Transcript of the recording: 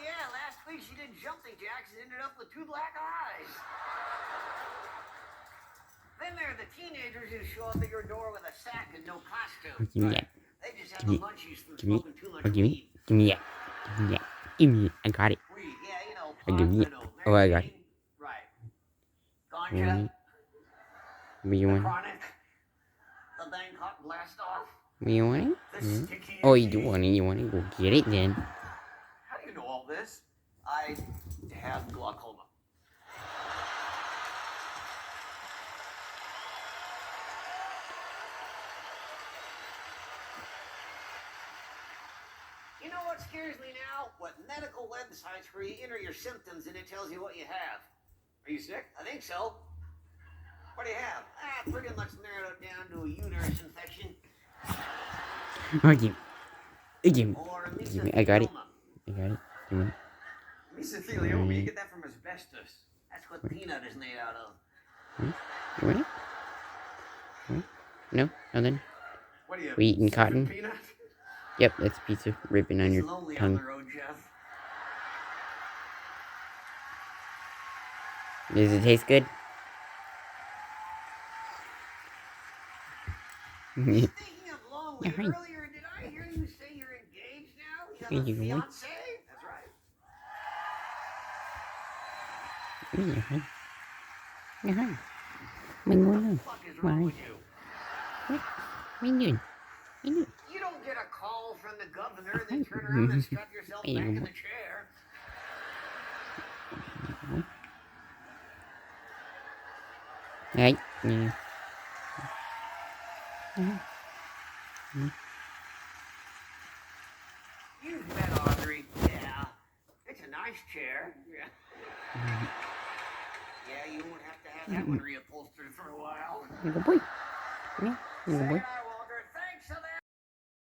yeah, last week she did jumping jacks and ended up with 2 black eyes. Then there are the teenagers who show up at your door with a sack and no costume. Give me that. They just have the munchies from Give me. smoking too much Oh, give me. weed. Give me that. Give me that. Give me. I got it. Weed, yeah, you know, I give pot, me you it. know, Oh, I got it. right. You want Ganja, it? What you the want? chronic, the Bangkok blast off, What you want it? the sticky. Oh, you do want it. You want it? Go get it then. How do you know all this? I have glaucoma. You know what scares me now? What medical websites where you enter your symptoms and it tells you what you have. Are you sick? I think so. What do you have? Pretty much narrowed it down to a uterus infection. Oh, give me. Give me. Or Give me. I got it. mesothelioma. I got it. Give me. Mesothelioma, you get that from asbestos. That's what peanut is made out of. You want it? No? Nothing? What are you? We eating cotton? Peanut? Yep, that's pizza ripping on your lonely on tongue. the road, Jeff. Does it taste good? Speaking of lonely, Yeah, hi. earlier did I hear you say you're engaged now? You have Hey, a you want? fiance? That's right. Yeah, hi. Yeah, hi. What What the fuck is wrong with you? What are you doing? What are you doing? You don't get a call from the governor, then turn around and strap yourself back in the chair. Right? Yeah. You've met Audrey. Yeah. It's a nice chair. Yeah. Yeah, you won't have to have that one reupholstered for a while. Good boy. Yeah, good boy. Say I